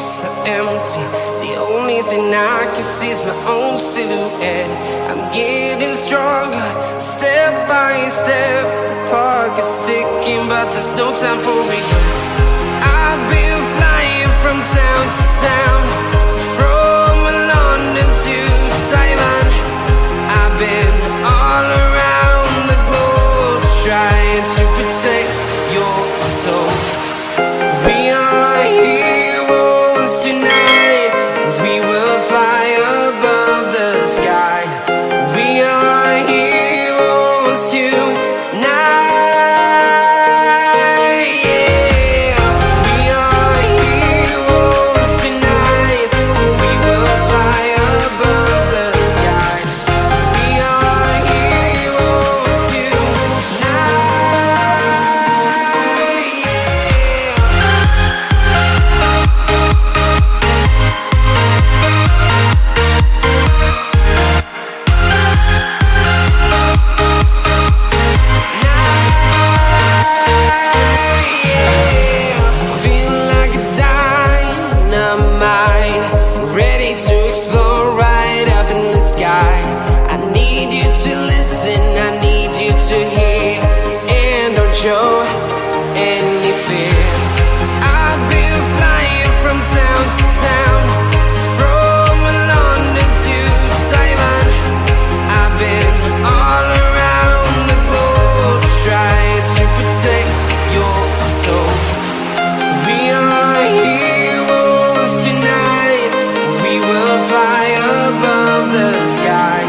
so empty. The only thing I can see is my own silhouette. I'm getting stronger, step by step. The clock is ticking, but there's no time for regrets. I've been flying from town to town, from London to Taiwan. I've been all around the globe, trying to protect your soul. We are heroes tonight. We will fly above the sky. We are heroes tonight. Yeah. We are heroes tonight. We will fly above the sky. We are heroes tonight. I need you to hear and don't show any fear. I've been flying from town to town, from London to Taiwan. I've been all around the globe, trying to protect your soul. We are heroes tonight. We will fly above the sky.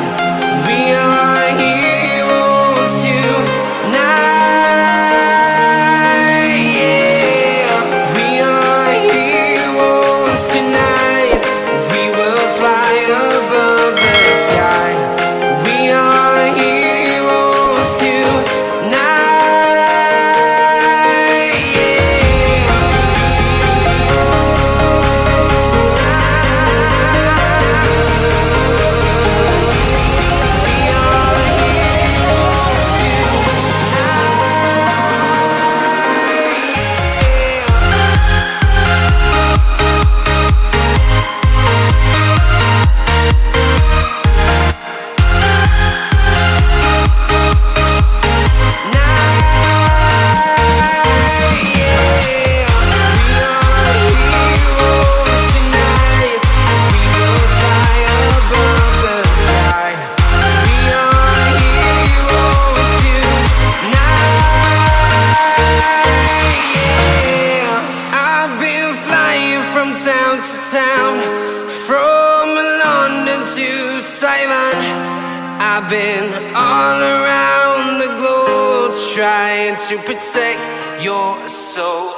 We are heroes tonight. Yeah. We are heroes tonight. We will fly above the sky. We are heroes tonight. Yeah. From town to town, from London to Taiwan. I've been all around the globe, trying to protect your soul.